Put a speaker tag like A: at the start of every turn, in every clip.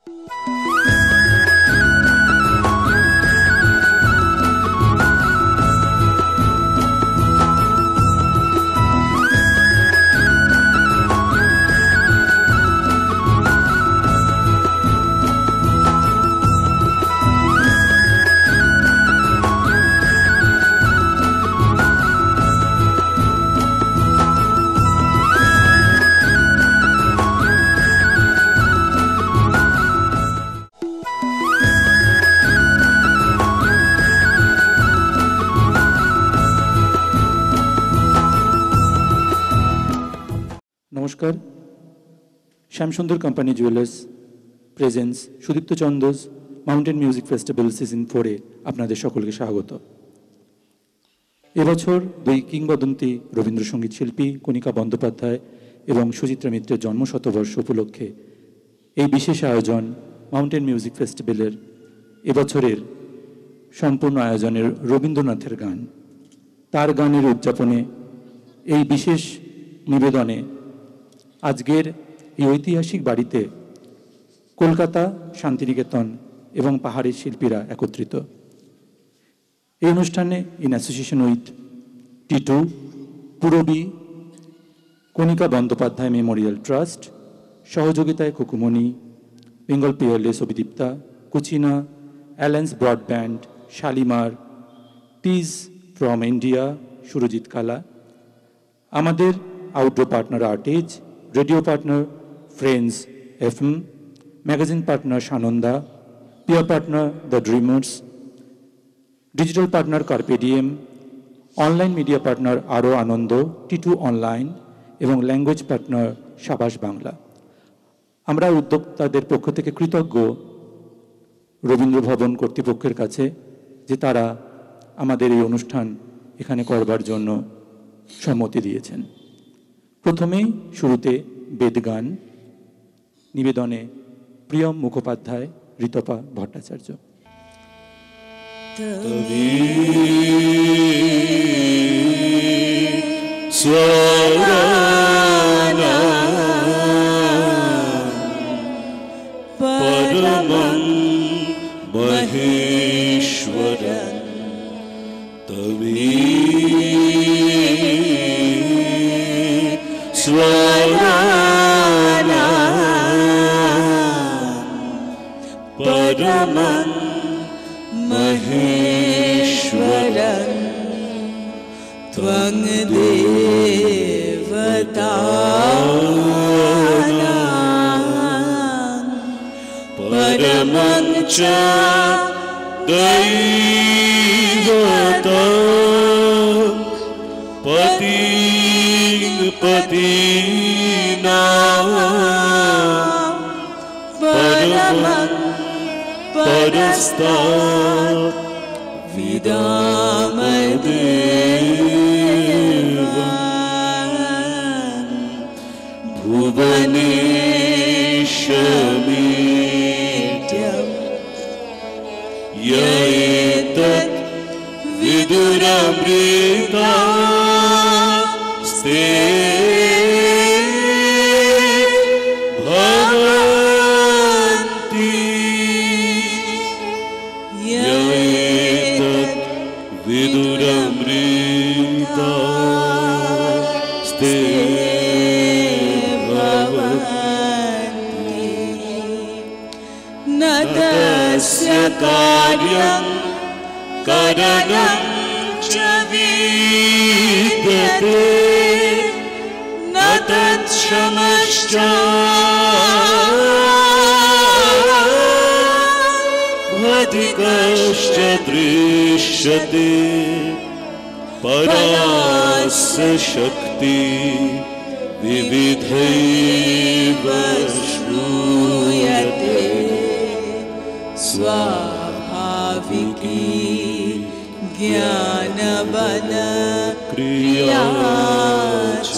A: নমস্কার, Shyamsundar company jewellers presents Sudipta চন্দস mountain music festival season 4-এ আপনাদের সকলকে স্বাগত। এবছর দুই কিংবদন্তি রবীন্দ্রসঙ্গীত শিল্পী কণিকা বন্দ্যোপাধ্যায় এবং সুচিত্রা মিত্রের জন্মশতবর্ষ উপলক্ষে এই বিশেষ আয়োজন মাউন্টেন মিউজিক ফেস্টিভ্যালের এবছরের সম্পূর্ণ আয়োজনের রবীন্দ্রনাথের গান, তার গানের উদযাপনে এই বিশেষ নিবেদনে আজকের এই ঐতিহাসিক বাড়িতে কলকাতা, শান্তিনিকেতন এবং পাহাড়ের শিল্পীরা একত্রিত। এই অনুষ্ঠানে in association with T2, Purabi, Kanika Bandyopadhyay memorial trust, সহযোগিতায় Khukumoni, Bengal Peerless Abhidipta, Kuchina, Alliance Broadband, Shalimar, teas from India, Surajit Kala, আমাদের আউটডোর পার্টনার আর্টেজ, radio partner Friends FM, magazine partner Sananda, PR partner the Dreamers, digital partner Carpediem, online media partner আরও Ananda, T2 online এবং language partner Sabash Bangla. আমরা উদ্যোক্তাদের পক্ষ থেকে কৃতজ্ঞ রবীন্দ্র ভবন কর্তৃপক্ষের কাছে যে তারা আমাদের এই অনুষ্ঠান এখানে করবার জন্য সম্মতি দিয়েছেন। প্রথমেই শুরুতে বেদগান, নিবেদনে প্রিয়ম মুখোপাধ্যায়, ঋতপা ভট্টাচার্য।
B: পরমং মহেশ্বরং তবি পরমং মহেশ্বরং ত্বং দেবতানাং পরমং চ দৈবতং পতিং পতিনাং পরমং পরস্তাৎ বিদামদেবং ভুবনেশ্বরীত্যং য় এতৎ বিদুরামৃতাস্তে ভবন্তি য় এতৎ বিদুরামৃতাস্তে ভবন্তি ন তস্য কার্যং করণং চ বিদ্যতে ন তৎসমশ্চ অধিকশ্চ দৃশ্যতে পরাস্য শক্তি বিবিধৈব শ্রূয়তে স্বাভাবিকী জ্ঞানবন ক্রিয়া চ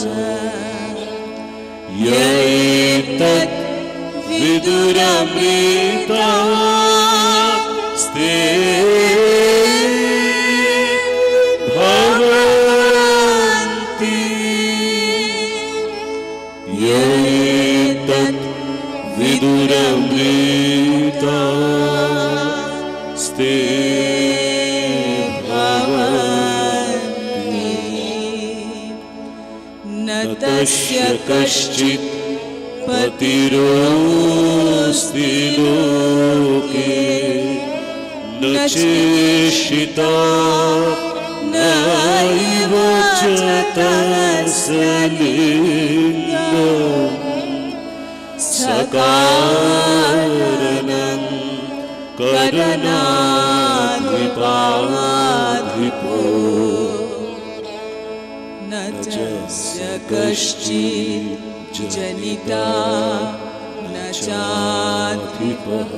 B: য় এতৎ বিদুরামৃতাস্তে ভবন্তি য় এতৎ বিদুরামৃতাস্তে स्ते भवन्ति न तस्य कश्चित् पतिरोऽस्ति लोके न चेष्टिता नैव च तस्य लिङ्गम् सकारणं करणाधिपाधिपो न तस्य कश्चित् जनिता न चाधिपः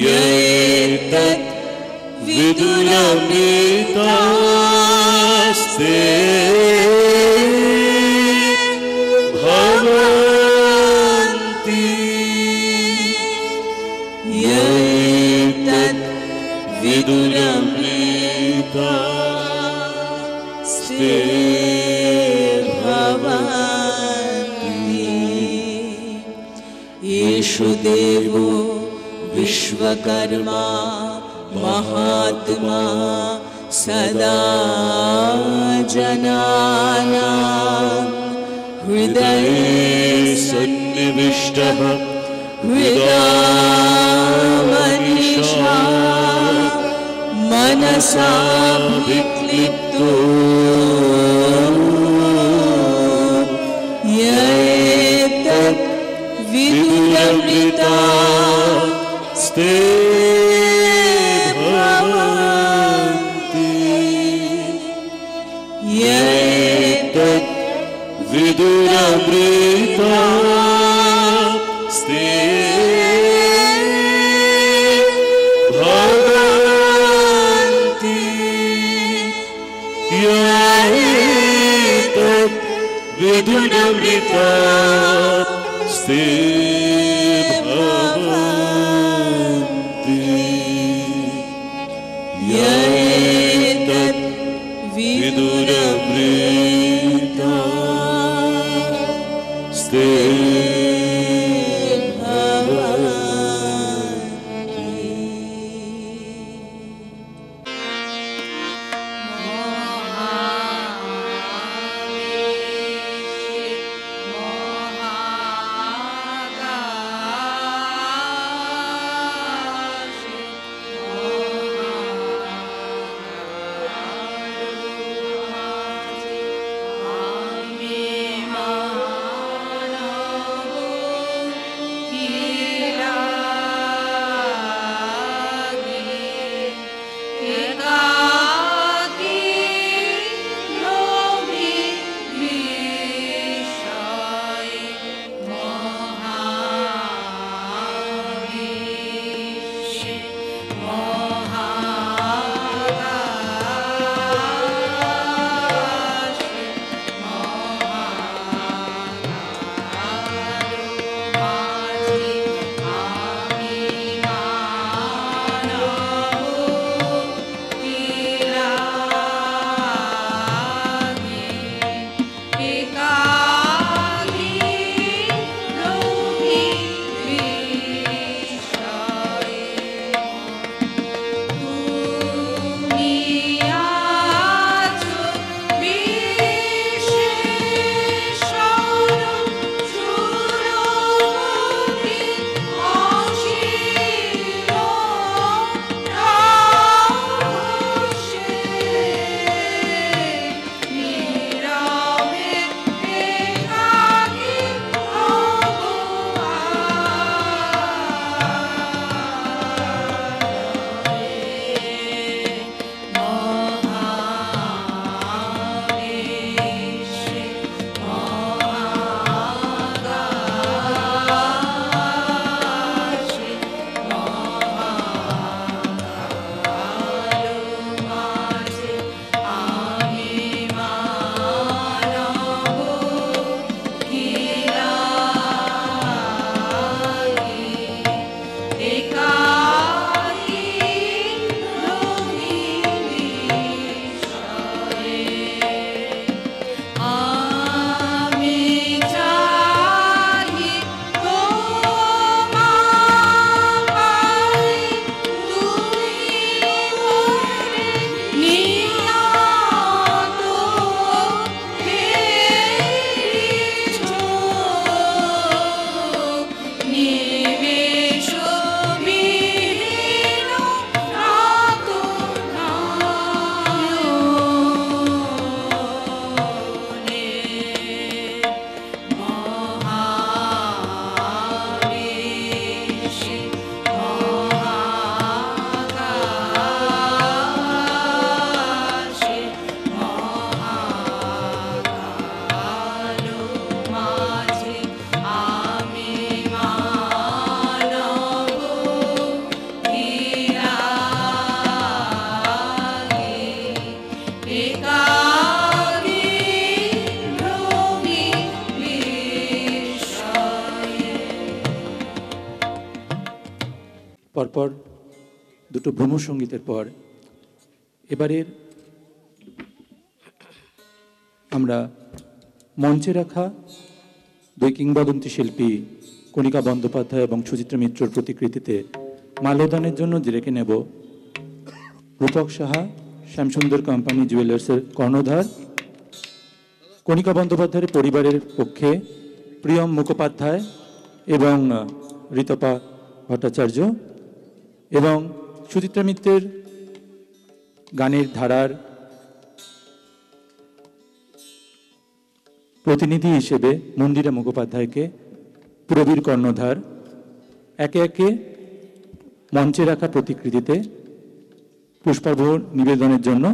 B: य एतत् विदुरमृतास्ते भवन्ति य एतत् विदुरमृतास्ते भवन्ति येषु देवो विश्वकर्मा महात्मा सदा जनानां हृदये सन्निविष्टः हृदामनीषा मनसा विक्लिप्तो य एतत् विदुरमृतास्ते विदुरमृतास्ते भवन्ति य एतत् विदुरमृतास्ते भवन्ति य एतत् विदुरमृतास्ते
C: मोहा
A: পরপর দুটো ভ্রমর সঙ্গীতের পর এবারের আমরা মঞ্চে রাখা দুই কিংবদন্তি শিল্পী কণিকা বন্দ্যোপাধ্যায় এবং সুচিত্রা মিত্রর প্রতিকৃতিতে মাল্যদানের জন্য ডেকে নেব রূপক সাহা, শ্যামসুন্দর কোম্পানি জুয়েলার্সের কর্ণধার, কণিকা বন্দ্যোপাধ্যায়ের পরিবারের পক্ষে প্রিয়ম মুখোপাধ্যায় এবং ঋতপা ভট্টাচার্য, এবং সুচিত্রা মিত্রের গানের ধারার প্রতিনিধি হিসেবে মন্দিরা মুখোপাধ্যায়কে প্রবীর কর্ণধার একে একে মঞ্চে রাখা প্রতিকৃতিতে পুষ্পার্ঘ্য নিবেদনের জন্য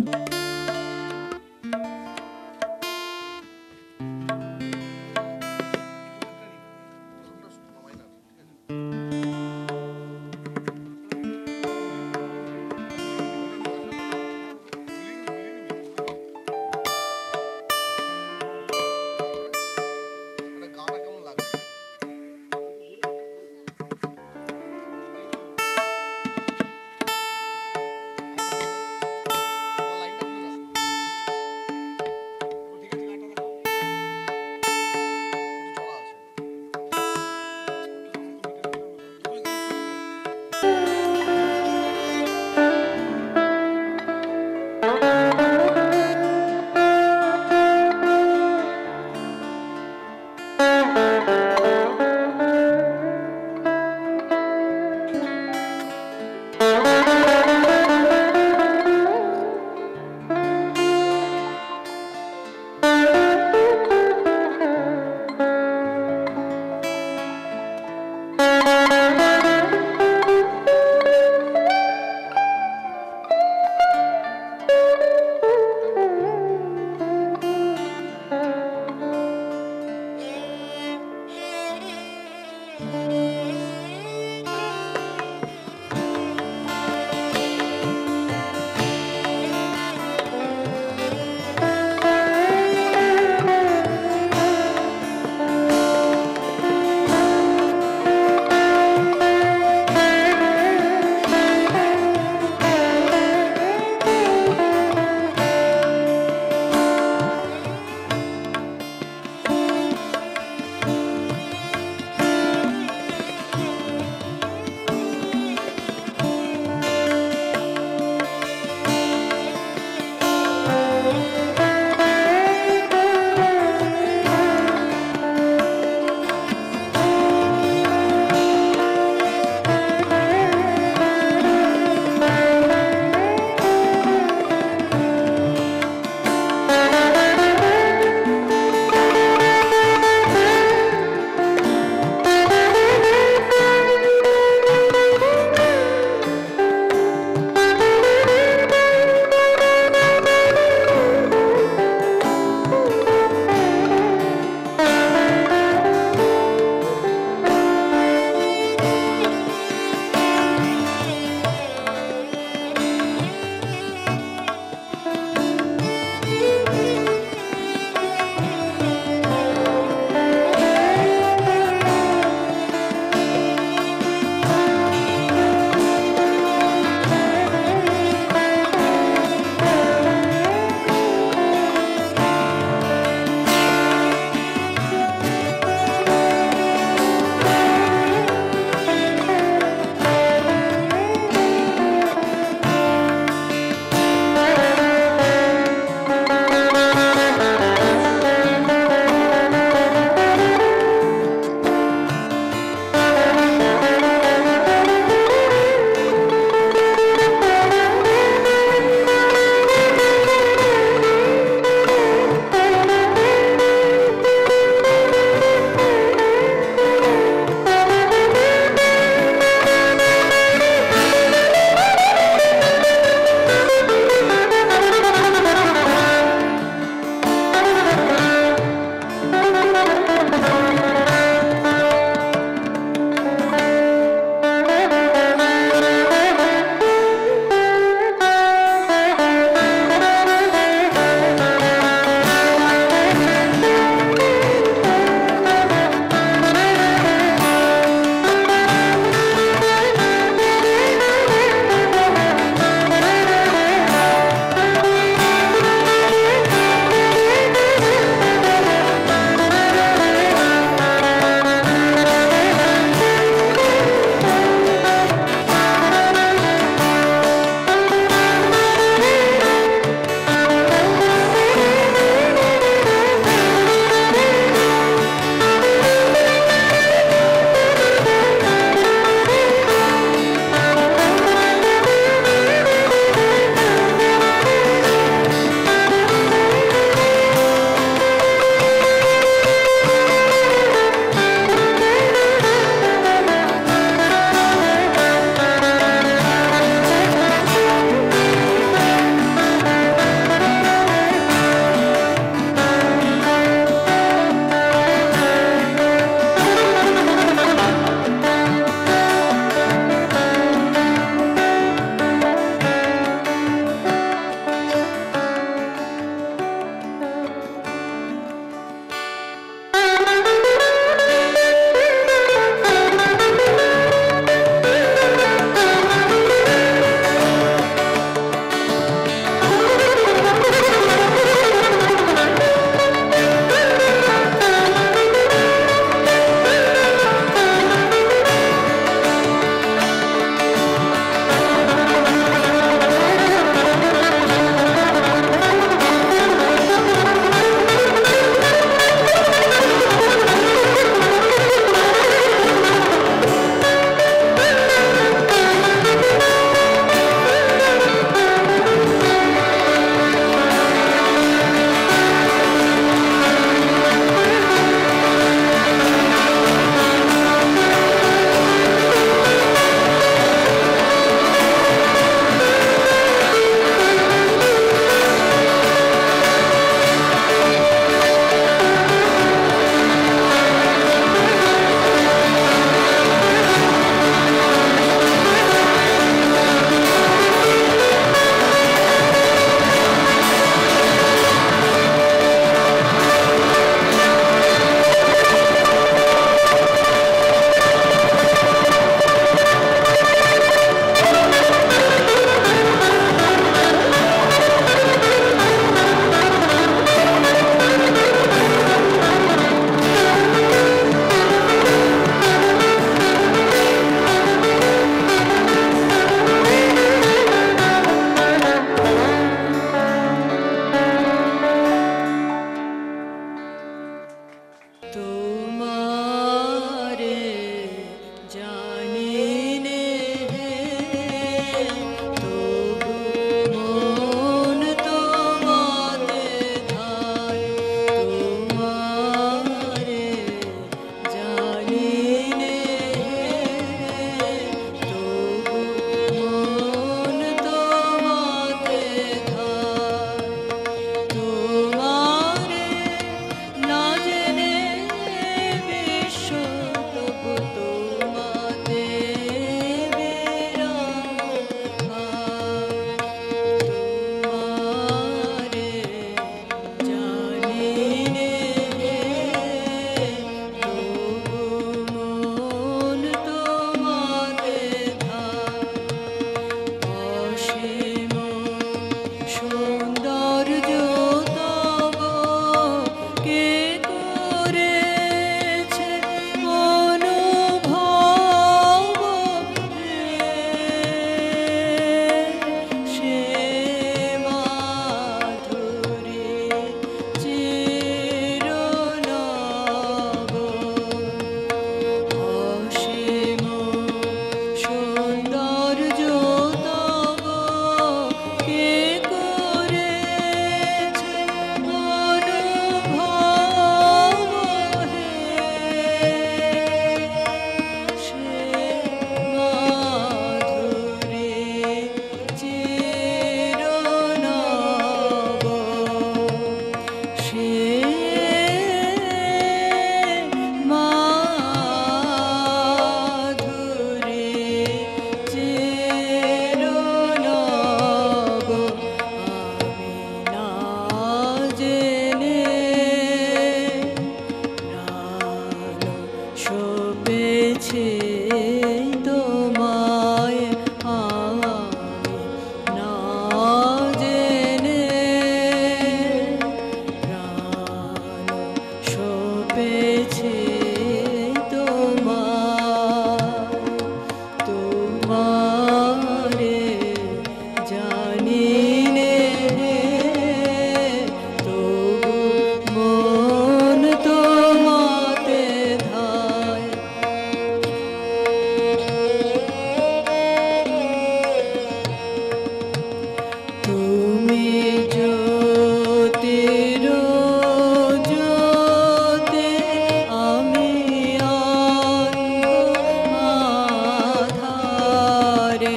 C: ধারে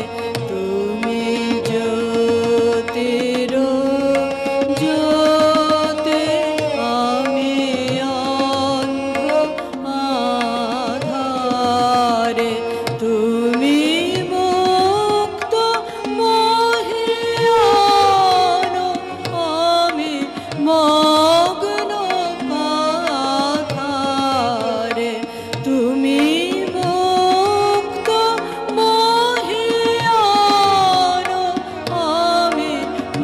C: তুমি জ্যোতির জ্যোতি আমি অন্ধকারে তুমি মুক্ত মহিয়ান আমি মগ্ন পাথারে তুমি মুক্ত মহিয়ান আমি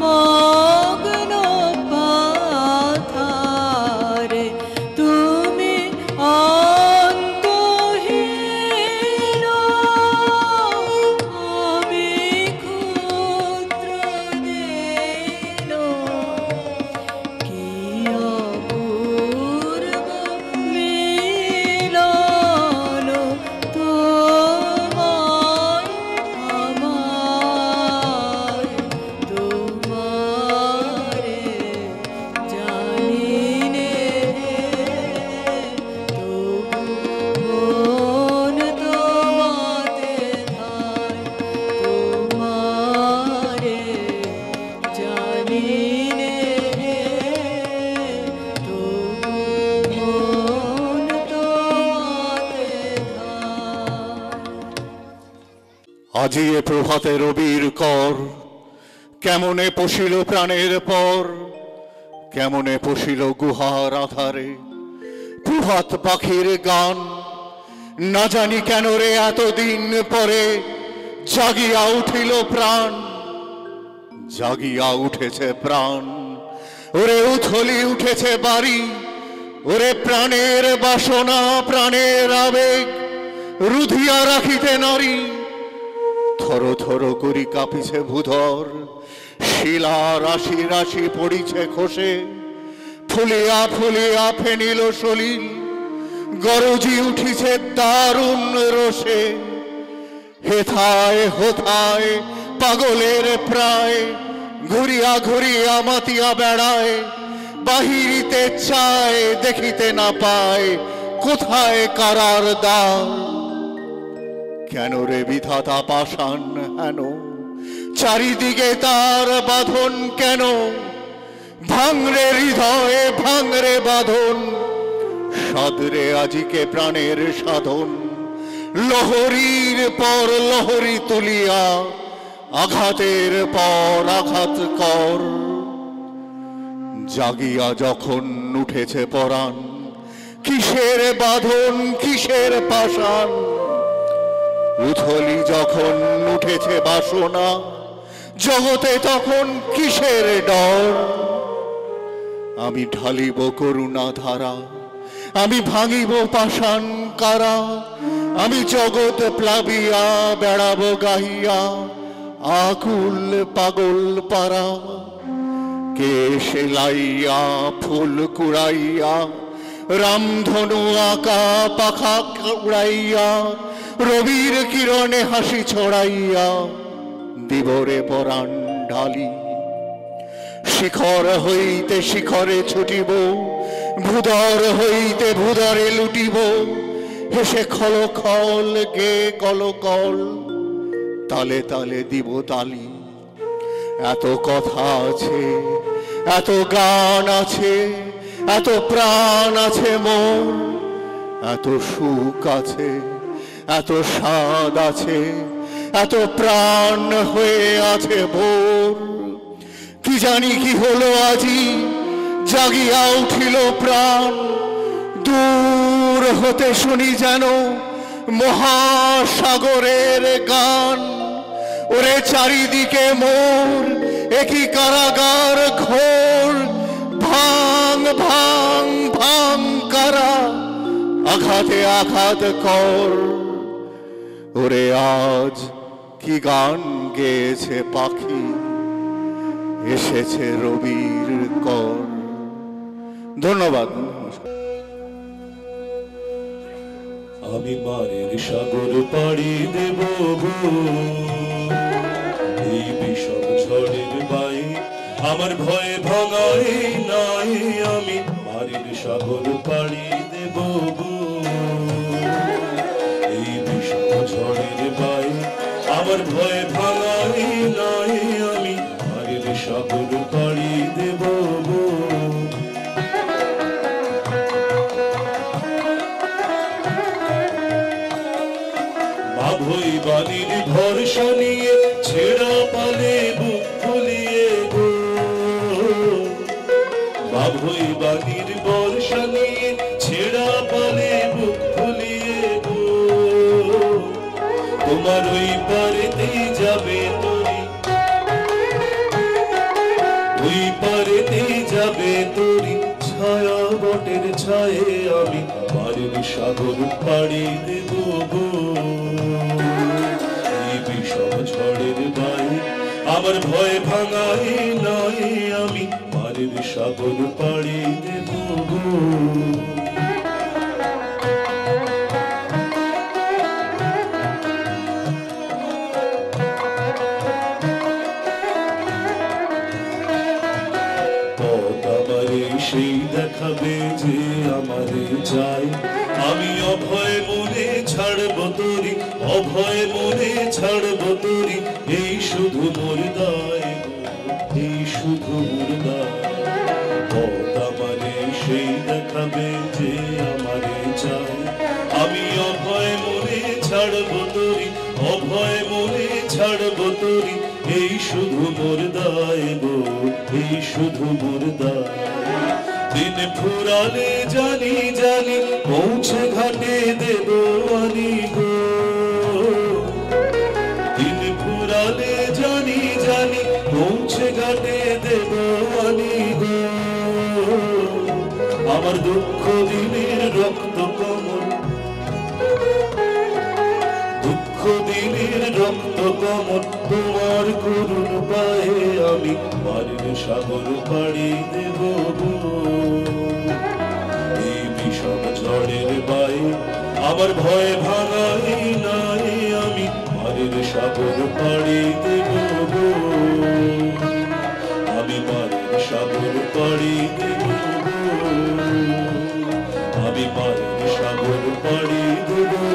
C: মগ্ন পাথারে তুমি অন্তহীন আমি ক্ষুদ্র দীন কি অপূর্ব মিলন তোমায় আমায় তোমারে জানিনে তবু মন তোমাতে ধায় তোমারে জানিনে তবু মন তোমাতে ধায়
D: আজি এ প্রভাতে রবির কর কেমনে পশিল প্রাণের পর কেমনে পশিল গুহার আধারে প্রভাত পাখির গান না জানি কেন রে এতদিন পরে জাগিয়া উঠিল প্রাণ জাগিয়া উঠেছে প্রাণ ওরে উথলি উঠেছে বাড়ি ওরে প্রাণের বাসনা প্রাণের আবেগ রুধিয়া রাখিতে নারী থর থর করি কাঁপিছে ভূধর শিলা রাশি রাশি পড়িছে খসে ফুলিয়া ফুলিয়া ফেনিল সলিল গরজি উঠিছে দারুণ রোষে হেথায় হোথায় পাগলের প্রায় ঘুরিয়া ঘুরিয়া মাতিয়া বেড়ায় বাহিরিতে চায় দেখিতে না পায় কোথায় কারার দ্বার কেন রে বিধাতা পাষাণ হেন চারিদিকে তার বাঁধন কেন ভাঙরে হৃদয়ে ভাঙরে বাঁধন সাদরে আজিকে প্রাণের সাধন লহরীর পর লহরী তুলিয়া আঘাতের পর আঘাত কর জাগিয়া যখন উঠেছে পরাণ কিসের বাঁধন কিসের পাষাণ উথলি যখন উঠেছে বাসনা জগতে তখন কিসের ডর আমি ঢালিব করুণা ধারা আমি ভাঙিব পাষাণ কারা আমি জগৎ প্লাবিয়া বেড়াবো গাহিয়া আকুল পাগল পারা কে সেলাইয়া ফুল কুড়াইয়া রামধনু আঁকা পাখা উড়াইয়া রবির কিরণে হাসি ছড়াইয়া দিবরে পরাণ ঢালি শিখর হইতে শিখরে ছুটিব ভূধর হইতে ভূধরে লুটিব হেসে খল খল গে কল কল তালে তালে দিব তালি এত কথা আছে এত গান আছে এত প্রাণ আছে মোর এত সুখ আছে এত স্বাদ আছে এত প্রাণ হয়ে আছে ভোর কি জানি কি হলো আজি জাগিয়া উঠিল প্রাণ দূর হতে শুনি যেন মহাসাগরের গান ওরে চারিদিকে মোর একই কারাগার ঘোর ভাঙ ভাঙ ভাঙ কারা আঘাতে আঘাত কর ওরে আজ কি গান গেয়েছে পাখি এসেছে রবির কর। ধন্যবাদ।
B: আমি মারের সাগর পাড়ি দেব এই বিষম ঝড়ের বাই আমার ভয়ে ভাঙাই নাই আমি মারের সাগর পাড়ি দেব এই বিষম ঝড়ের বাই আমার ভয়ে ভাঙাই নাই আমি মায়ের সাগর পাড়ি দেব গো। মাভই বাণীর ভরসা নিয়ে ছেড়া পালে বুক ফুলিয়ে গো। মাভই বাণীর ভরসা নিয়ে ছেড়া পালে বুক ফুলিয়ে গো। তোমার ওই পারেতেই যাবে তরি, ওই পারেতেই যাবে তরি, ছায়া বটের ছায়ে আমি মায়ের সাগর পাড়ি দেব গো। এই বিষম ঝড়ের বায়ু আমার ভয় ভাঙাই নাই আমি মায়ের সাগর পাড়ি দেব গো। সেই দেখাবে যে আমারে চাই, আমি অভয় মনে ছাড়ব তরি, অভয় মনে ছাড়ব তরি, এই শুধু মোর দায়, এই শুধু মোর দায়। পথ আমারে সেই দেখাবে যে আমারে চাই, আমি অভয় মনে ছাড়ব তরি, অভয় মনে ছাড়ব তরি, এই শুধু মোর দায় গো, এই শুধু মোর দায়। দিন ফুরালে জানি জানি পৌঁছে ঘাটে দেব আনি গো। দিন ফুরালে জানি জানি পৌঁছে ঘাটে দেব আনি গো। আমার দুঃখ দিনের রক্ত কমল, দুঃখ দিনের রক্ত কমল, তোমার করুণ পায়ে আমি মায়ের সাগর পাড়ি দেব গো। এই বিষম ঝড়ের বায়ে আমার ভয় ভাঙাই নাই আমি মায়ের সাগর পাড়ি দেব গো। আমি মায়ের সাগর পাড়ি দেব গো, আমি মায়ের সাগর পাড়ি দেব গো।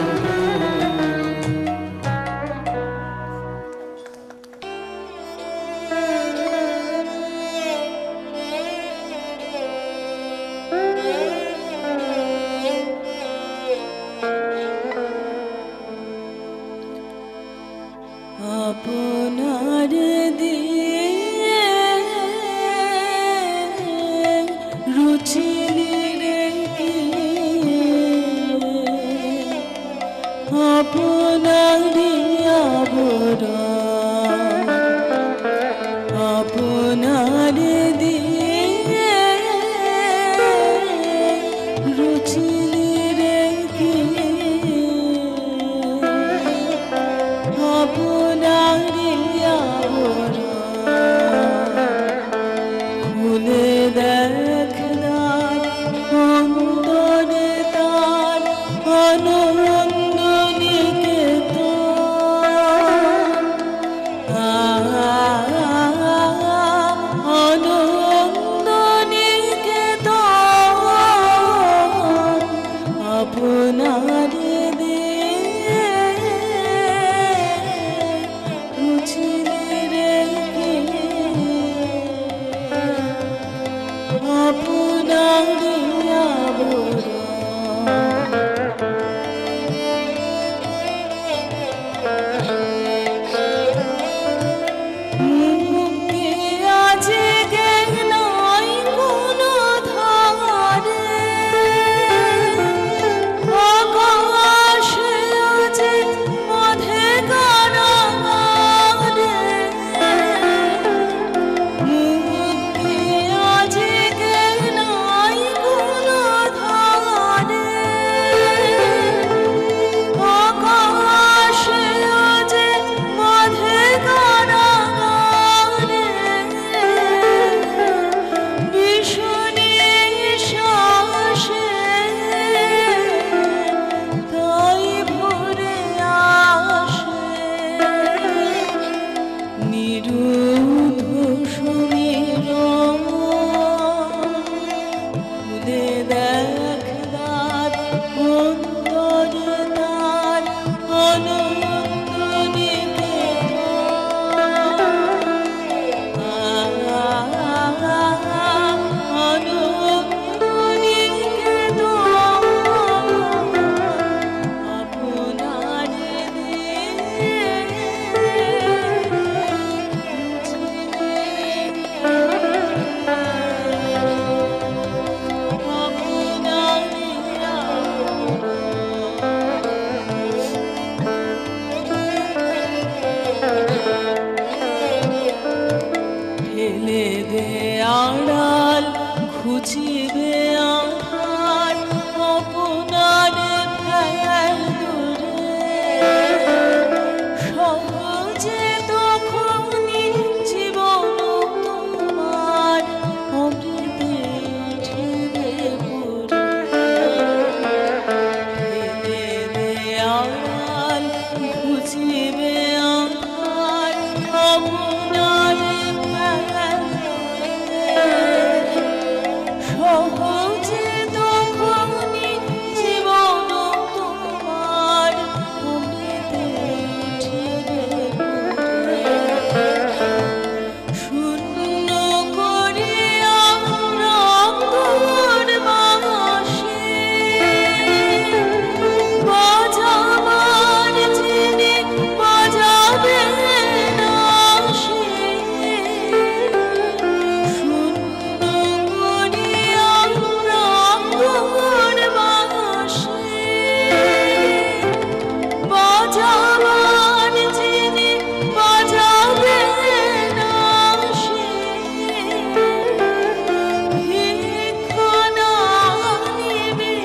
C: আপনার দিয়ে রুচি রেখে আপনার আবরণ, আপনার দিয়ে রুচি রেখে খুলে দেখলাম অন্তরে তার আনন্দ নিকেতন, আনন্দ নিকেতন। আপনার দিয়ে রুচি রেখে ঘুচিবে আমার আপনার ফের দূরে সহজে তখনই জীবন তোমার অমৃতে উঠিবে পুরে আড়াল ঘুচিবে আমার আপনার ফের সহজে তখনই জীবন তোমার অমৃতে উঠিবে শূন্য করে রঙের বাঁশি বাজাবার যিনি বাজাবে না সে শূন্য করে রঙের বাঁশি বাজাবার যিনি বাজাবে না সে ভিক্ষা নিবে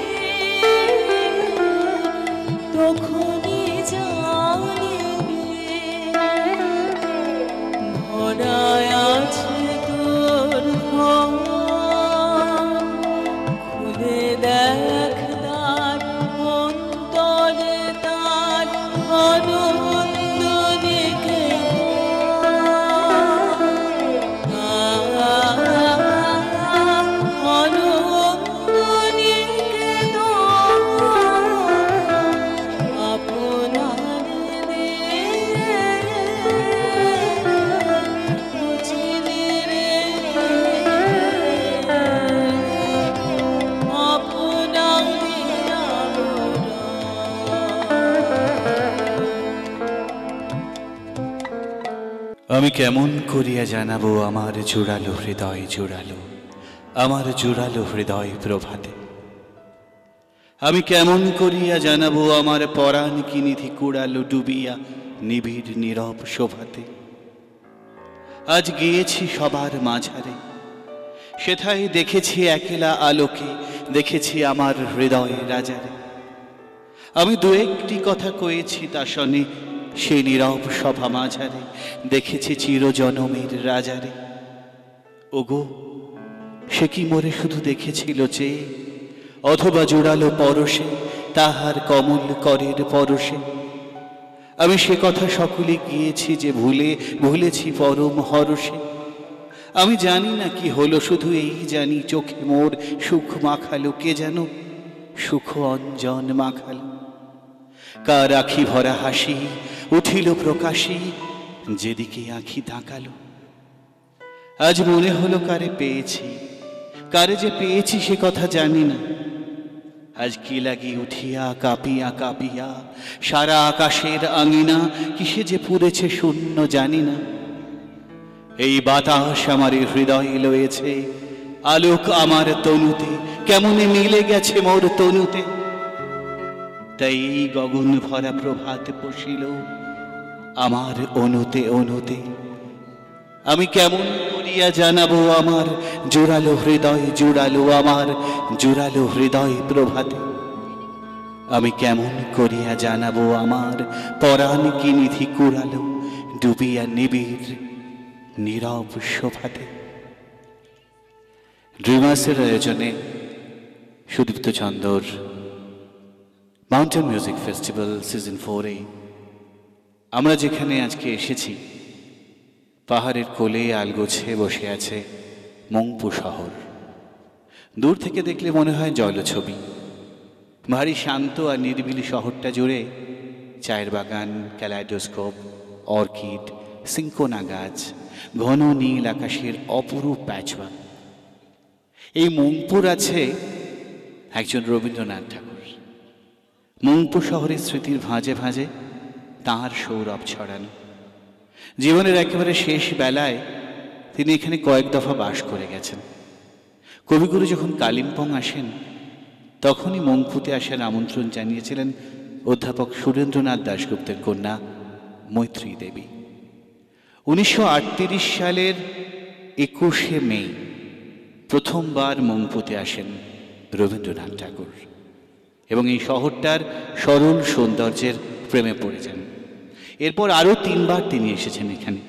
C: তখনই জানিবে ভরায় আছে তোর ঘর খুলে দেখ দ্বার অন্তরে তার আনন্দ
E: আমি কেমন করিয়া জানাবো আমার জোড়ালো হৃদয় জোড়ালো আমার জোড়ালো হৃদয় প্রভাতে আমি কেমন করিয়া জানাবো আমার পরাণ কি নিধি কুড়ালো ডুবিয়া নিবিড় নীরব শোভাতে আজ গিয়েছি সবার মাঝারে সেথায় দেখেছি একলা আলোকে দেখেছি আমার হৃদয় রাজারে আমি দু একটি কথা কয়েছি তা শোনে সেই নীরব সভা মাঝারে দেখেছি চিরজনমের রাজারে ওগো সে কি মোরে শুধু দেখেছিল যে অথবা জোড়ালো পরশে তাহার কমল করের পরশে আমি সে কথা সকলে গিয়েছি যে ভুলেছি পরম হরষে আমি জানি না কি হলো শুধু এই জানি চোখে মোর সুখ মাখালো কে যেন সুখ অঞ্জন মাখালো কার আখি ভরা হাসি উঠিল প্রকাশী যেদিকে আখি তাকালো আজ মনে হলো কারে পেয়েছি কারে যে পেয়েছি সে কথা জানি না আজ কি লাগি উঠিয়া কাঁপিয়া কাঁপিয়া সারা আকাশের আঙিনা কিসে যে পুড়েছে শূন্য জানি না এই বাতাস আমার হৃদয়ে লয়েছে আলোক আমার তনুতে কেমনে মিলে গেছে মোর তনুতে তাই এই গগন ভরা প্রভাত পশিল আমার অনুতে অনুতে আমি কেমন করিয়া জানাবো আমার জোড়ালো হৃদয় জোড়ালো আমার জোড়ালো হৃদয় প্রভাতে আমি কেমন করিয়া জানাবো আমার পরাণ কি নিধি কুড়ালো ডুবিয়া নিবিড় নীরব শোভাতে ড্রিমার্সের আয়োজনে সুদীপ্ত চন্দর মাউন্টেন মিউজিক ফেস্টিভ্যাল সিজন 4-এ আমরা যেখানে আজকে এসেছি পাহাড়ের কোলে আলগোছে বসে আছে মংপু শহর দূর থেকে দেখলে মনে হয় জলছবি ভারী শান্ত আর নিরিবিলি শহরটা জুড়ে চায়ের বাগান ক্যালাইডোস্কোপ অর্কিড সিঙ্কোনা গাছ ঘন নীল আকাশের অপরূপ প্যাচওয়ার্ক এই মংপুর আছে একজন রবীন্দ্রনাথ ঠাকুর মংপু শহরের স্মৃতির ভাঁজে ভাঁজে তাঁর সৌরভ ছড়ানো জীবনের একেবারে শেষ বেলায় তিনি এখানে কয়েক দফা বাস করে গেছেন কবিগুরু যখন কালিম্পং আসেন তখনই মংপুতে আসার আমন্ত্রণ জানিয়েছিলেন অধ্যাপক সুরেন্দ্রনাথ দাশগুপ্তের কন্যা মৈত্রী দেবী 1938 সালের 21শে মে প্রথমবার মংপুতে আসেন রবীন্দ্রনাথ ঠাকুর এবং এই শহরটার সরল সৌন্দর্যের প্রেমে পড়ে যান। এরপর আরও 3 বার তিনি এসেছেন এখানে।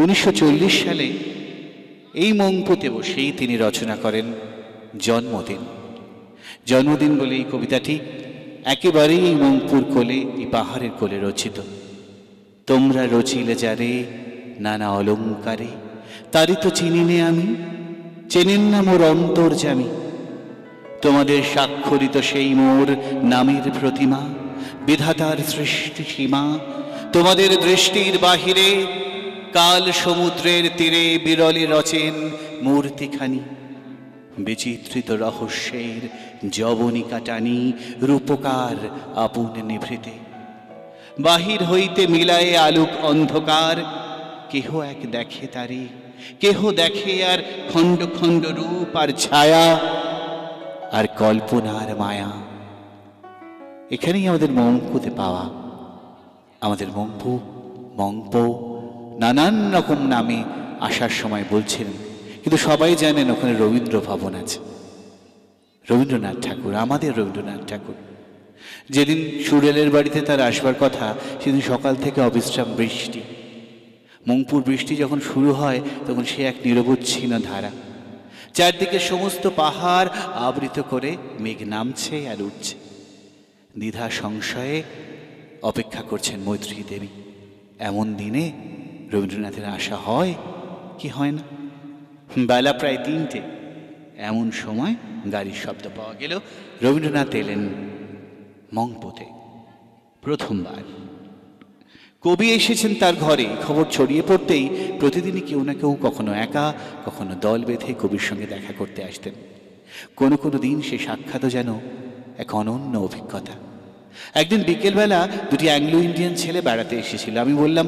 E: 1940 সালে এই মংপুতে বসেই তিনি রচনা করেন জন্মদিন। জন্মদিন বলে এই কবিতাটি একেবারেই এই মংপুর কোলে, এই পাহাড়ের কোলে রচিত। তোমরা রচিলে যারে নানা অলঙ্কারে, তারই তো চিনিনে আমি, চেনেন না মোর অন্তর্যামী। তোমাদের স্বাক্ষরিত সেই মোর নামের প্রতিমা, বিধাতার সৃষ্টি সীমা। তোমাদের দৃষ্টির বাহিরে কাল সমুদ্রের তীরে বিরলে রচেন মূর্তিখানি। বিচিত্রিত রহস্যের যবনিকা টানি, রূপকার আপন নিভৃতে। বাহির হইতে মিলায়ে আলোক অন্ধকার, কেহ এক দেখে তারে, কেহ দেখে আর খণ্ড খণ্ড রূপ আর ছায়া আর কল্পনার মায়া। এখানেই আমাদের মংপুতে পাওয়া। আমাদের মংপু, মংপো নানান রকম নামে আসার সময় বলছিলেন, কিন্তু সবাই জানেন ওখানে রবীন্দ্র ভবন আছে। রবীন্দ্রনাথ ঠাকুর, আমাদের রবীন্দ্রনাথ ঠাকুর। যেদিন সুরেলের বাড়িতে তার আসবার কথা, সেদিন সকাল থেকে অবিশ্রাম বৃষ্টি। মংপুর বৃষ্টি যখন শুরু হয় তখন সে এক নিরবচ্ছিন্ন ধারা। চারদিকে সমস্ত পাহাড় আবৃত করে মেঘ নামছে আর উঠছে। দ্বিধা সংশয়ে অপেক্ষা করছেন মৈত্রী দেবী। এমন দিনে রবীন্দ্রনাথের আসা হয় কি হয় না? বেলা প্রায় 3টে। এমন সময় গাড়ির শব্দ পাওয়া গেল। রবীন্দ্রনাথ এলেন মংপুতে প্রথমবার। কবি এসেছেন তার ঘরে। খবর ছড়িয়ে পড়তেই প্রতিদিনই কেউ না কেউ, কখনো একা কখনো দল বেঁধে কবির সঙ্গে দেখা করতে আসতেন। কোনো কোনো দিন সে সাক্ষাৎও যেন এক অনন্য অভিজ্ঞতা। একদিন বিকেলবেলা 2টি অ্যাংলো ইন্ডিয়ান ছেলে বেড়াতে এসেছিল। আমি বললাম,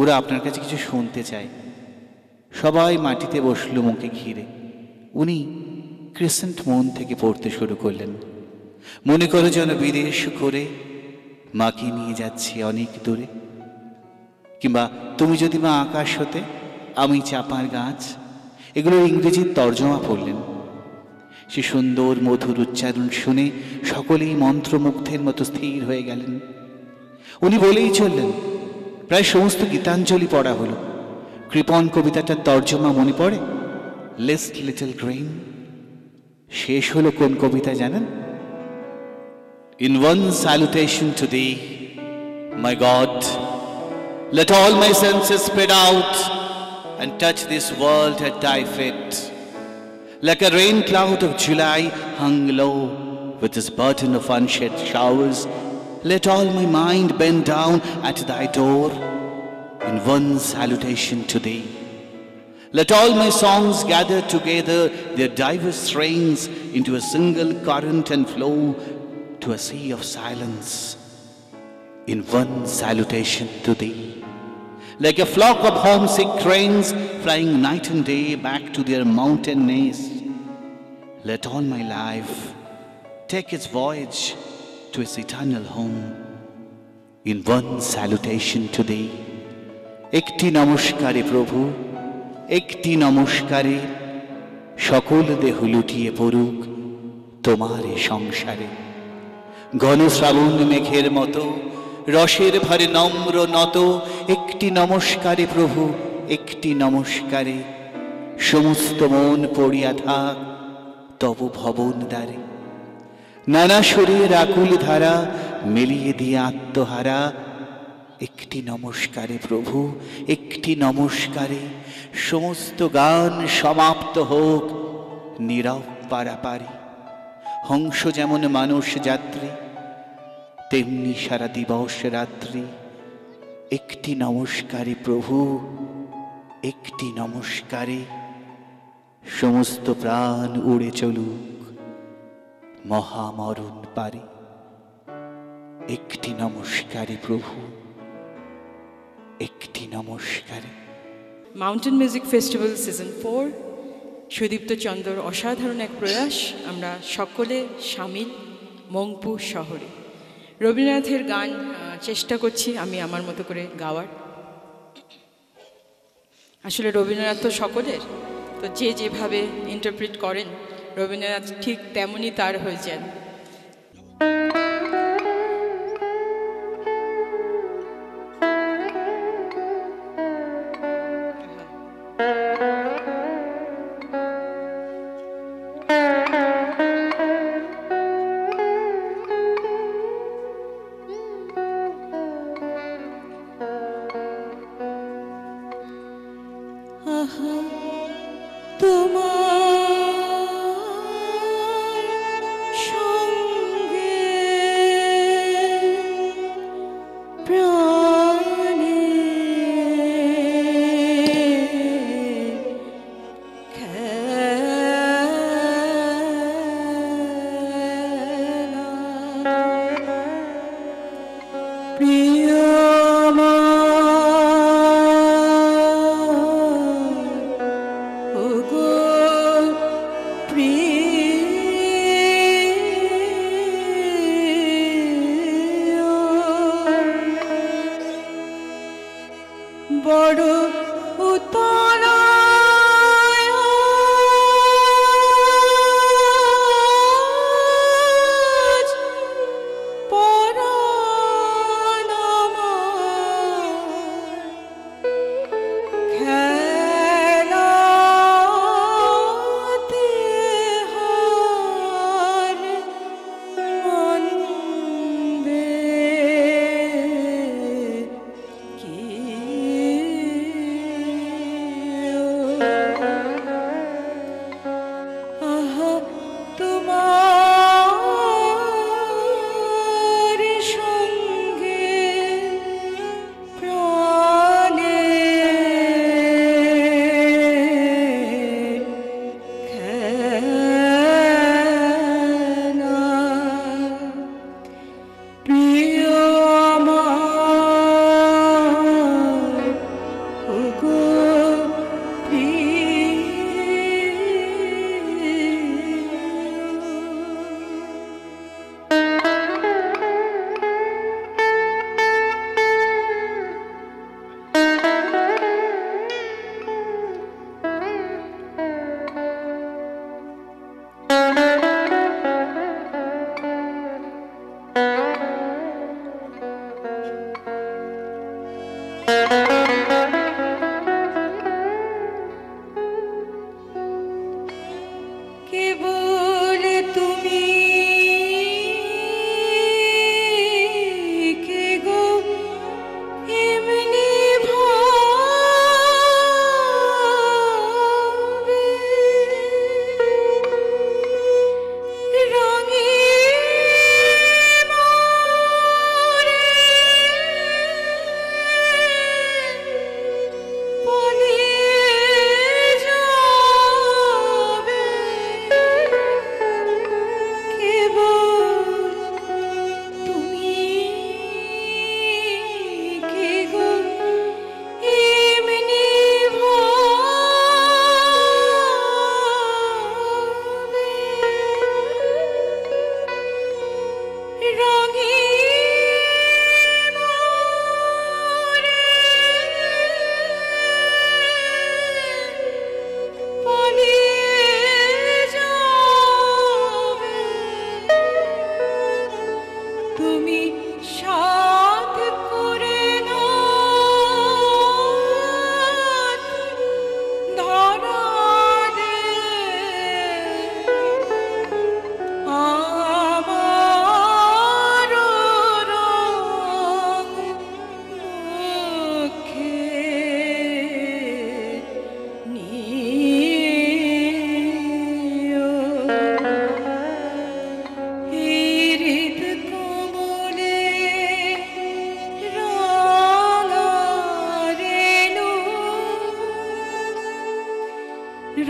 E: ওরা আপনার কাছে কিছু শুনতে চায়। সবাই মাটিতে বসল মুখে ঘিরে। উনি ক্রিসেন্ট মন থেকে পড়তে শুরু করলেন। মনে করো যেন বিদেশ করে মাকে নিয়ে যাচ্ছি অনেক দূরে, কিংবা তুমি যদি মা আকাশ হতে, আমি চাপার গাছ। এগুলোর ইংরেজির তর্জমা পড়লেন। সে সুন্দর মধুর উচ্চারণ শুনে সকলেই মন্ত্রমুগ্ধের মতো স্থির হয়ে গেলেন। উনি বলেই চললেন। প্রায় সমস্ত গীতাঞ্জলি পড়া হলো। কৃপণ কবিতাটার তর্জমা মনে পড়ে, লিস্ট লিটল গ্রেইন। শেষ হলো কোন কবিতা জানেন? In one salutation to thee, my God, let all my senses spread out and touch this world at thy feet. Like a rain cloud of July hung low with its burden of unshed showers, let all my mind bend down at thy door in one salutation to thee. Let all my songs gather together their diverse strains into a single current and flow to a sea of silence in one salutation to thee. Like a flock of homesick cranes flying night and day back to their mountain nest, let all my life take its voyage to its eternal home in one salutation to thee. একটি নমস্কারে প্রভু, একটি নমস্কারে সকল দেহ লুটিয়ে পড়ুক তোমার এ সংসারে। ঘন শ্রাবণ মেঘের মতো রসের ভারে নম্র নত, একটি নমস্কারে প্রভু, একটি নমস্কারে সমস্ত মন পড়িয়া থাক তব ভবন দ্বারে। নানা সুরের আকুল ধারা মিলিয়ে দিয়ে আত্মহারা, একটি নমস্কারে প্রভু, একটি নমস্কারে সমস্ত গান সমাপ্ত হোক নীরব পারাপারি। হংস যেমন মানুষ যাত্রী, তেমনি সারা দিবস রাত্রি একটি নমস্কারে প্রভু, একটি নমস্কারে সমস্ত প্রাণ উড়ে চলুক মহামরণ পারে। একটি নমস্কারে প্রভু, একটি নমস্কারে।
F: Mountain music festival season 4, Sudipta চন্দ্রর অসাধারণ এক প্রয়াস। আমরা সকলে সামিল মংপু শহরে। রবীন্দ্রনাথের গান চেষ্টা করছি আমি আমার মতো করে গাওয়ার। আসলে রবীন্দ্রনাথ তো সকলের, তো যে যেভাবে ইন্টারপ্রিট করেন রবীন্দ্রনাথ ঠিক তেমনই তার হয়ে যান।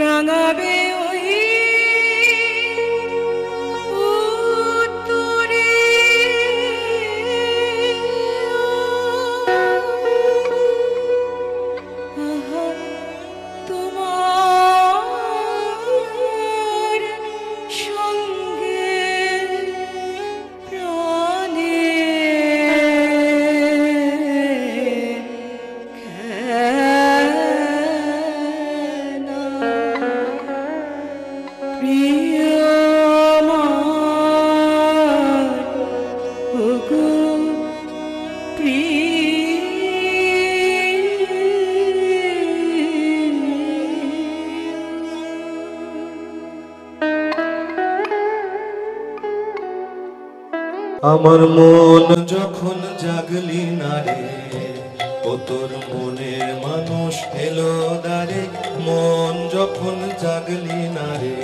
C: রাঙাবে ওই উত্তরে আহা তোমার সঙ্গে প্রাণে খেলা
B: আমার মন যখন জাগলি না রে, ও তোর মনের মানুষ এলো দারে, মন যখন জাগলি না রে।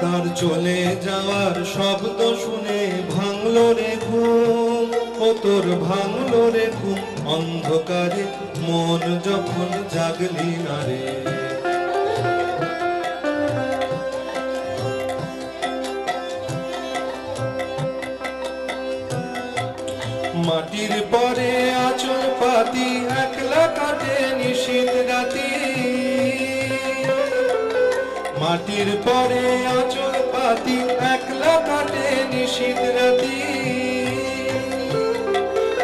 B: তার চলে যাওয়ার শব্দ শুনে ভাঙলো রে ঘুম, ও তোর ভাঙলো রে ঘুম অন্ধকারে, মন যখন জাগলি না রে। মাটির পরে আঁচল পাতি একলা কাটে নিশীথ রাতি, মাটির পরে আঁচল পাতি একলা কাটে নিশীথ রাতি।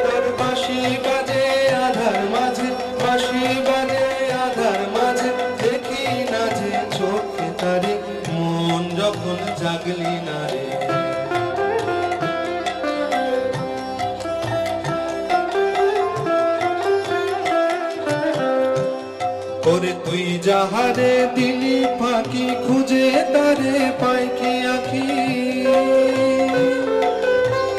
B: তার বাঁশি বাজে আধার মাঝে, বাঁশি বাজে আধার মাঝে, দেখি না যে চোখে তারে, মন যখন জাগলি না রে। ওরে তুই যাহারে দিলি ফাঁকি, খুঁজে তারে পাই কি আঁখি,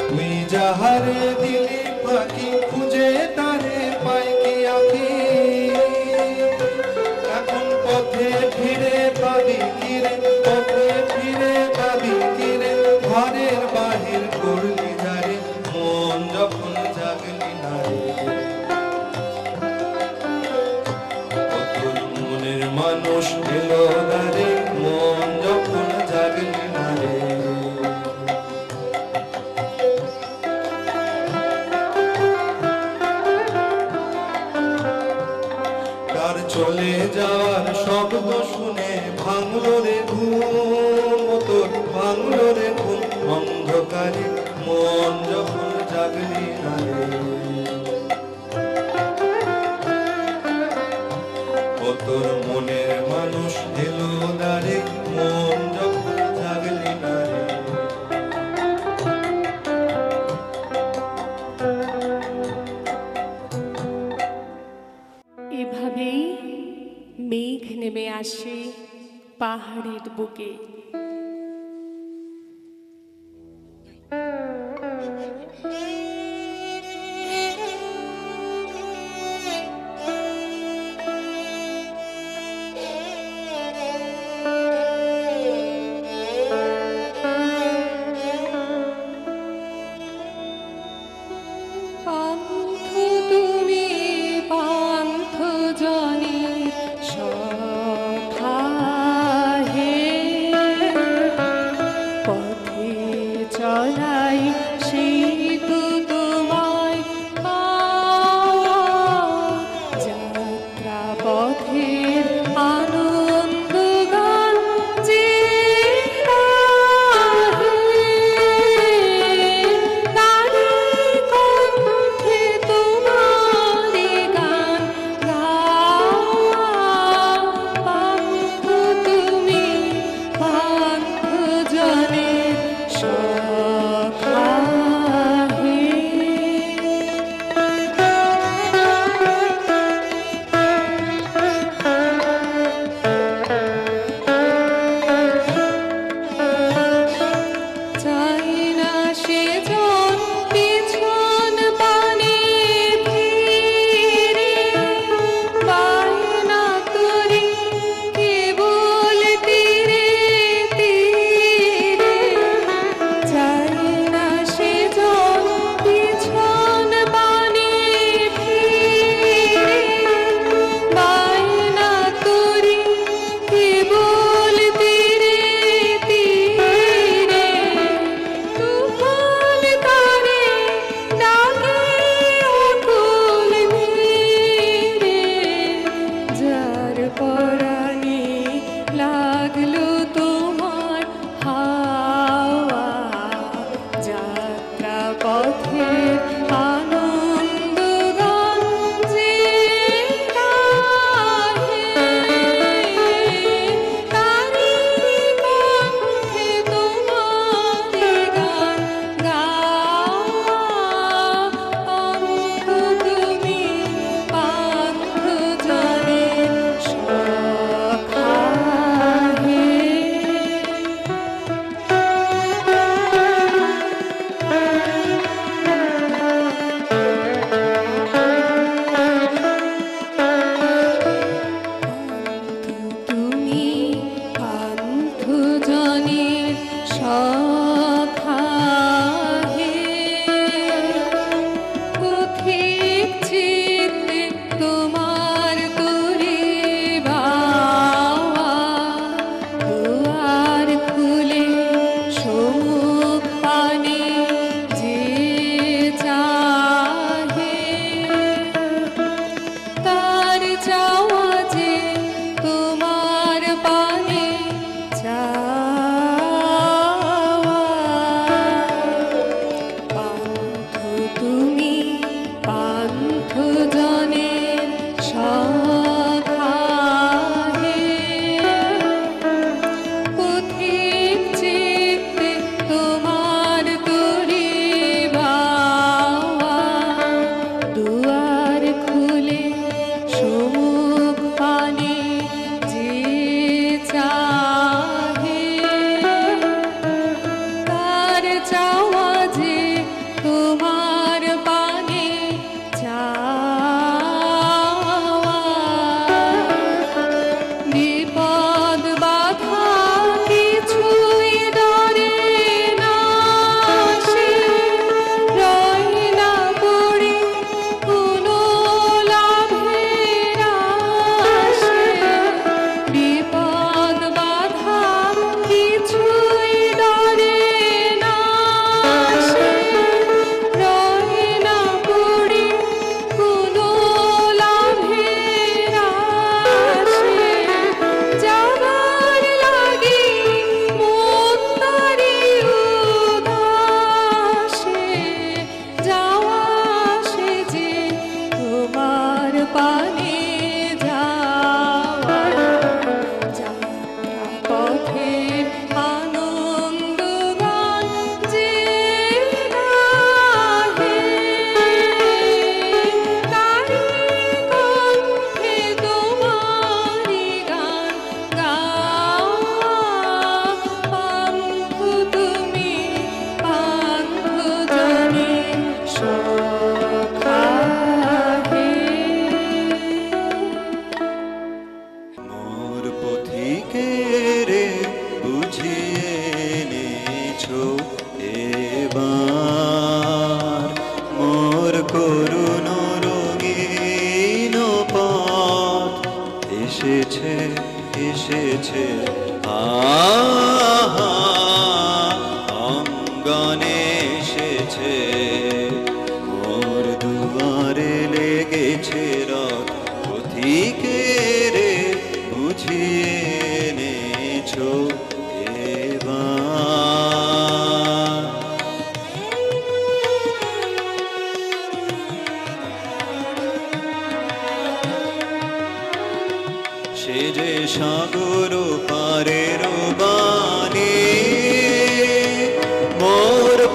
B: তুই যাহারে দিলি ফাঁকি, খুঁজে তারে পাই কি আঁখি। এখন পথে ফিরে পাবি কিরে, পথে ফিরে পাবি কিরে, ঘরের বাহির করলি যারে, মন যখন জাগলি না রে। মানুষ এলো দারে, মন যখন জাগলি না রে। তার চলে যাওয়ার শব্দ শুনে ভাঙলো রে ঘুম, তোর ভাঙলো রে ঘুম অন্ধকারে, মন যখন জাগলি না রে। তোর মনের মানুষ এলো দারে, মন যখন জাগলি না রে।
C: এভাবেই মেঘ নেমে আসে পাহাড়ের বুকে,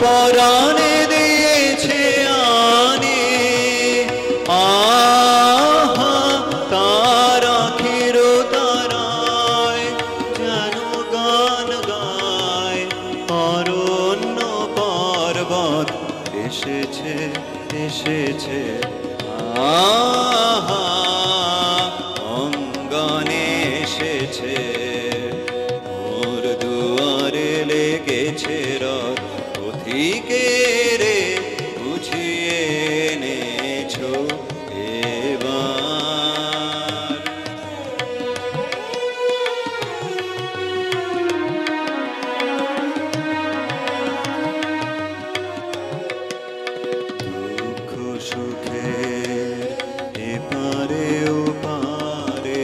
E: পরাণে দিয়েছে আনে আহা তার আখির তারায় যেন গান গায় অরণ্য পর্বত এসেছে এসেছে আহা অঙ্গনে এসেছে মোর দুয়ারে লেগেছে রথ পথিকে রে বুঝিয়ে এনেছো এবার দুঃখ সুখের এপারে ওপারে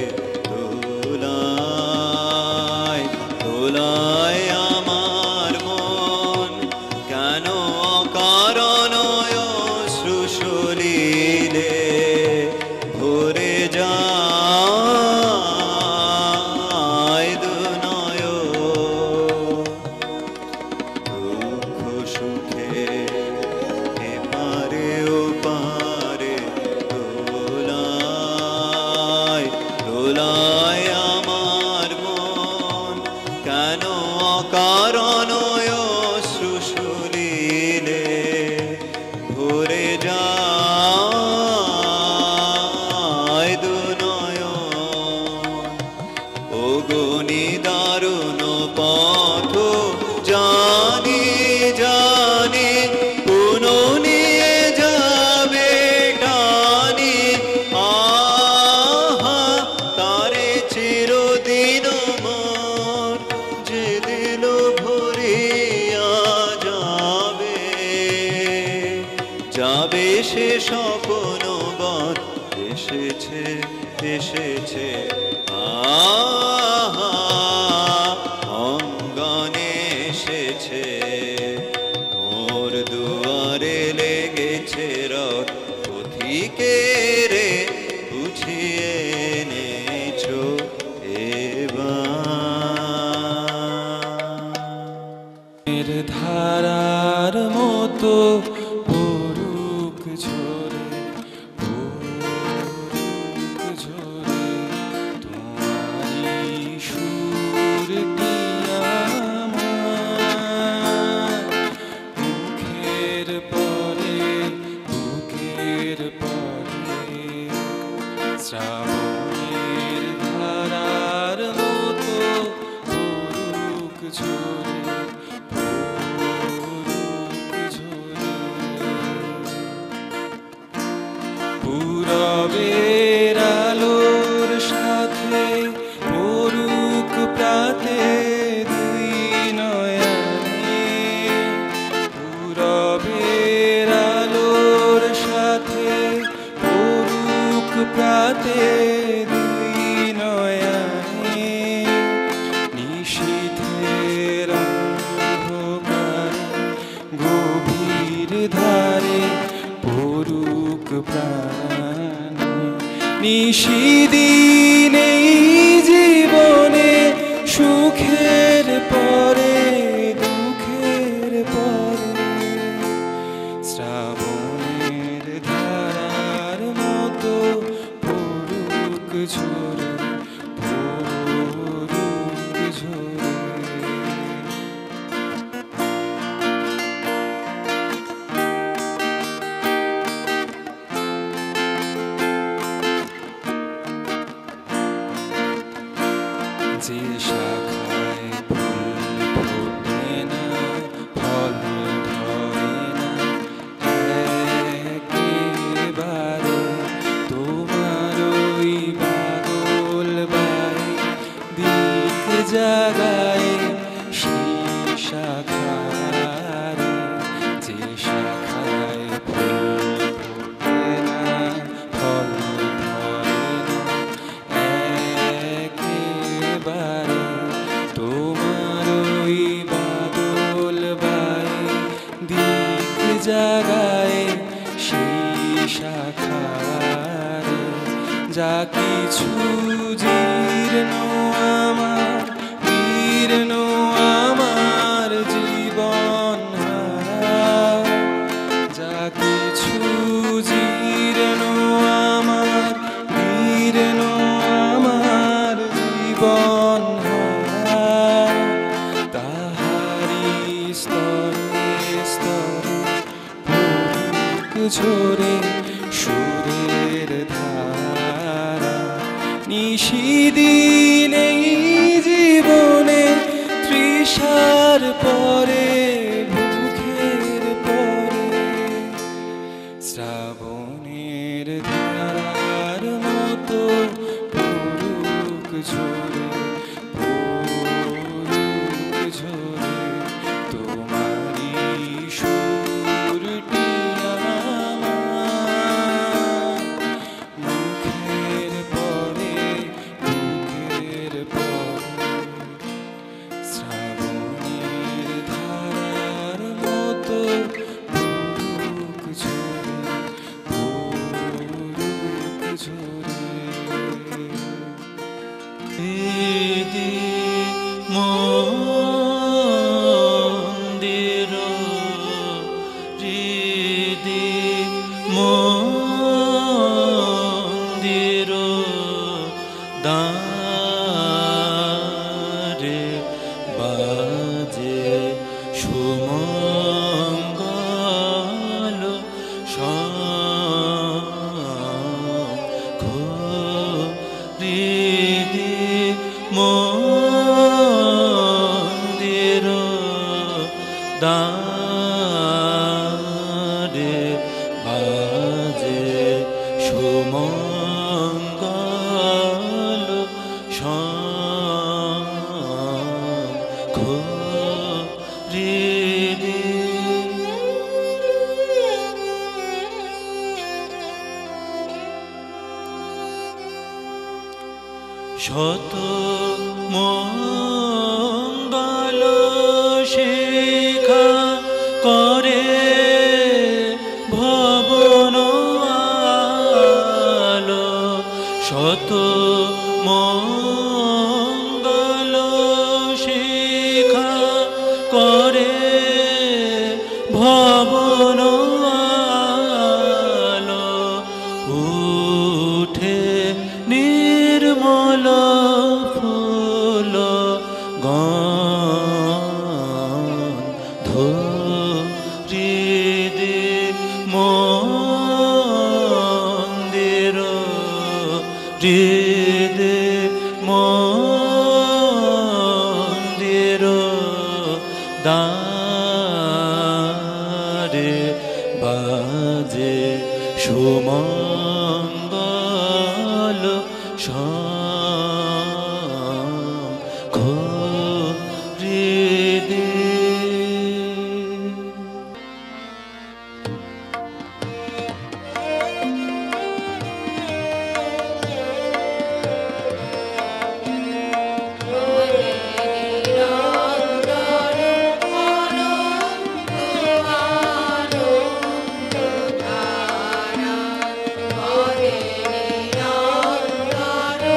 E: দোলায় দোলায় আমার মন কেন অকারণ অশ্রু সলিলে ভরে যায় দুনয়ন দুঃখ সুখে এপারে ওপারে দোলায় দোলায় আমার মন কেন অকারণ অশ্রু সলিলে ভরে যায় দুনয়ন ওগনি দারুণ পথ জানি জানি পুনো নিয়ে যাবে টানি আহা তারে চিরদিন মন যে দিল ভরিয়া যাবে যাবে সে স্বপ্ন বন এসেছে এসেছে আহা অঙ্গনে এসেছে মোর দুয়ারে লেগেছে রথ পথিকে রে বুঝিয়ে এনেছো এবার ধারার মতো পড়ুক ঝরে পড়ুক ঝরে তোমারি সুরটি আমার মুখের পরে বুকের পরে শ্রাবণের ধারার মতো পড়ুক ঝরে পূরবের আলোর সাথে পড়ুক প্রাতে দুই নয়নে পূরবের আলোর সাথে পড়ুক প্রাতে দুই নয়নে নিশীথের অন্ধকার গভীর ধারে পড়ুক প্রাণে নিশিদিন এই জীবনে সুখের পরে দুঃখের পরে শ্রাবণের ধারার মতো পড়ুক ঝরে পড়ুক ঝরে যে শাখায় ফুল ফোটে না ফল ধরে না একেবারে তোমার ওই বাদল বাড়ি দিক জাগায় সেই শাখারে যে শাখায় ফুল ফোটে না ফল ধরে না একেবারে তোমার ওই বাদল বাই দিক জাগায় সেই শাখারে যা কিছু জীর্ণ আমার জীবন হারা
G: স্তরে স্তরে পড়ুক ঝরে সুরের ধারা। নিশিদিন এই জীবনে তৃষার পরে ভুখের পরে শ্রাবণের ধারার মতো পড়ুক ঝরে পড়ুক ঝরে তোমারি সুরটি আমার মুখের পরে বুকের পরে শ্রাবণের ধারার মতো পড়ুক ঝরে পড়ুক ঝরে।
E: হৃদি মন্দির হৃদি মন্দির দ্বারে বাজে সুমঙ্গল শঙ্খ হৃদি মন্দির দ্বারে বাজে সুমঙ্গল শঙ্খ হৃদি শত মঙ্গল শিখা করে ভবন আলো শত মঙ্গল শিখা করে ভবন আলো উঠে নির্মল ফুল গন্ধ হৃদি মন্দির হৃদি মন্দির দ্বারে বাজে সুমঙ্গল শঙ্খ হৃদি।
C: ধারা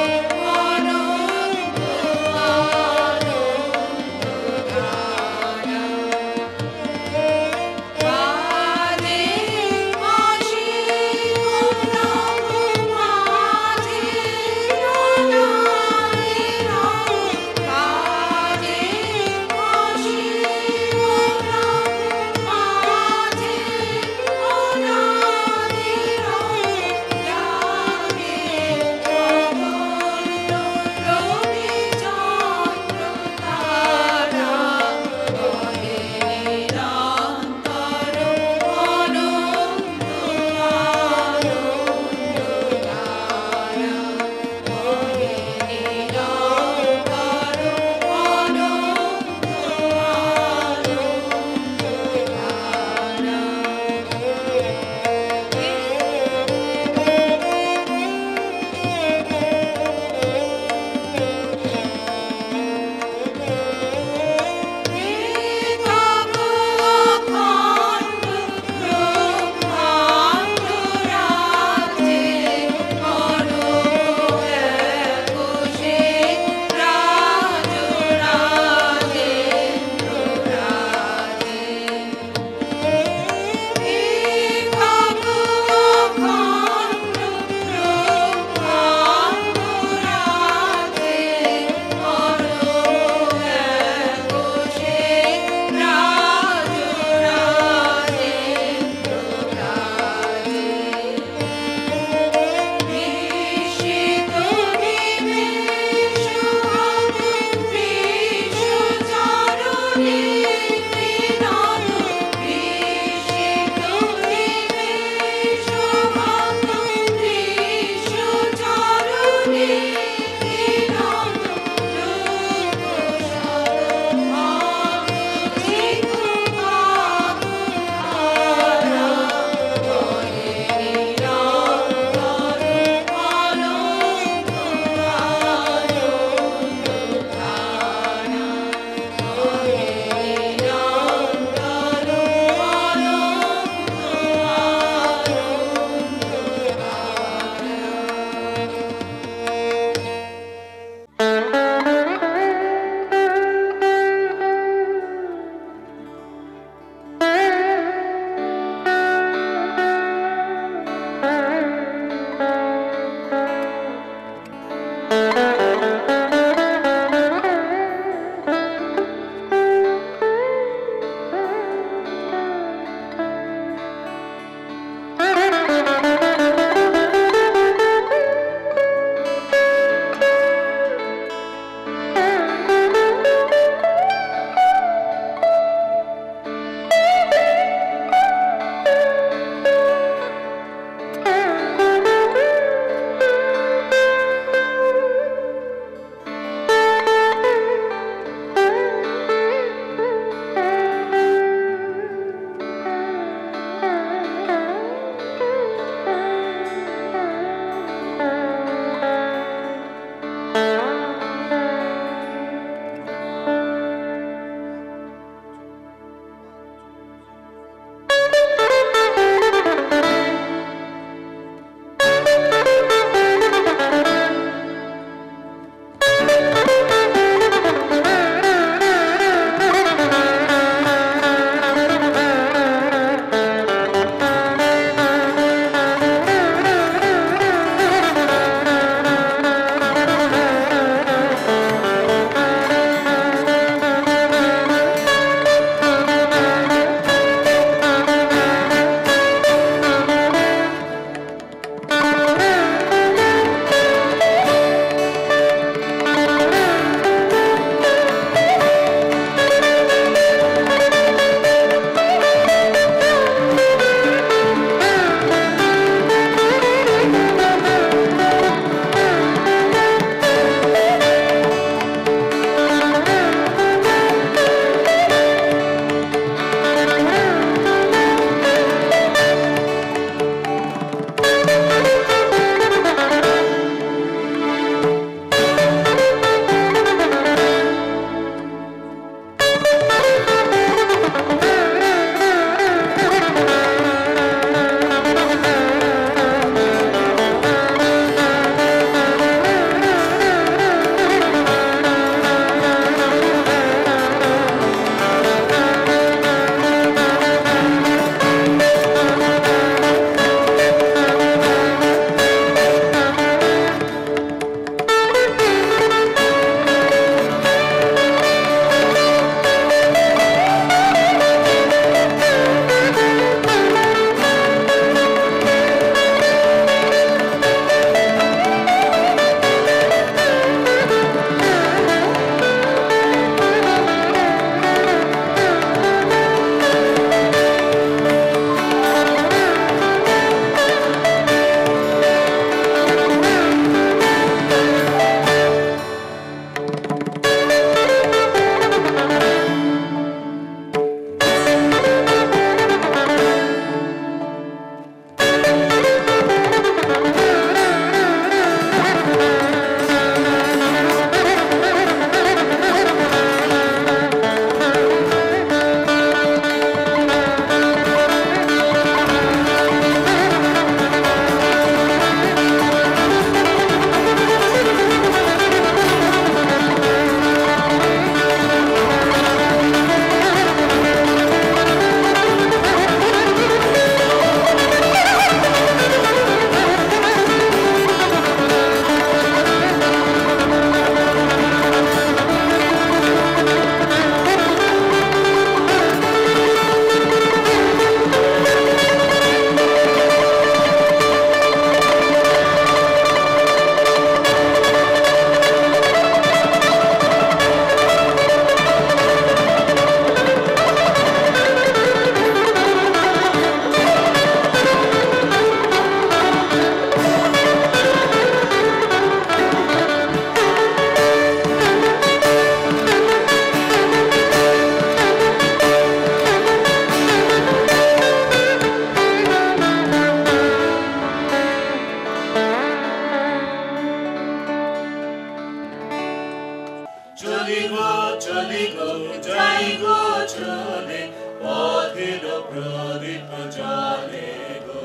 B: প্রদীপ জ্বলে গো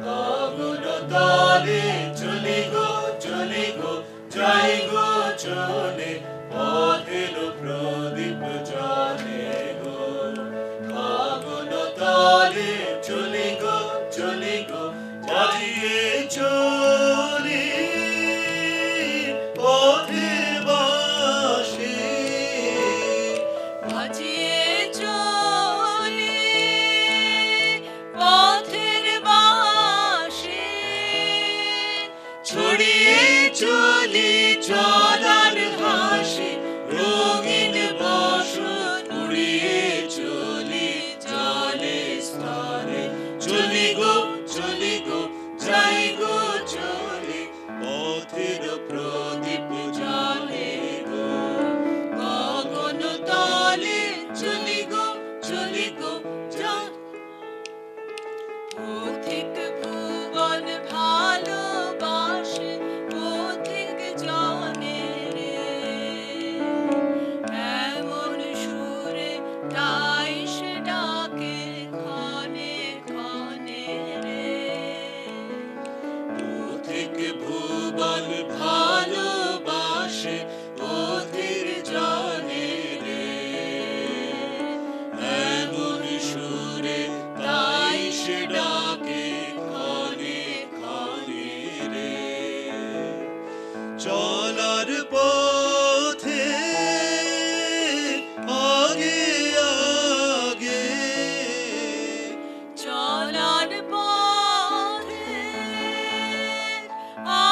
B: গগন তলে চলি গো যাই গো চলে পথের প্রদীপ জ্বলে গো গগন তলে চলি গো বাজিয়ে চলি পথের বাঁশি
H: বাজিয়ে চলি পথের বাঁশি
B: ছড়িয়ে চলি চলার হাসি রঙিন বসন উড়িয়ে চলি জলে স্থলে চলি গো যাই গো চলি পথের প্রদীপ জ্বলে গো গগন তলে চলি গো
H: পথিক ভুবন ভালোবাসে পথিক জনে রে এমন সুরে তাই সে ডাকে ক্ষণে ক্ষণে রে
B: পথিক ভুবন ভালোবাসে অধীর জনে রে এমন সুরে তাই সে ডাকে ক্ষণে ক্ষণে রে চলার পথে আগে আগে
H: চলার পথে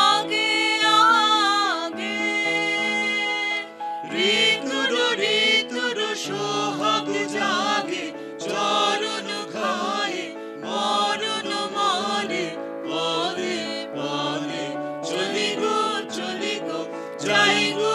H: আগে আগে
B: ঋতুর সোহাগ জাগে চরণ ঘায়ে মরণ মরে পদে পদে চলি গো যাই গো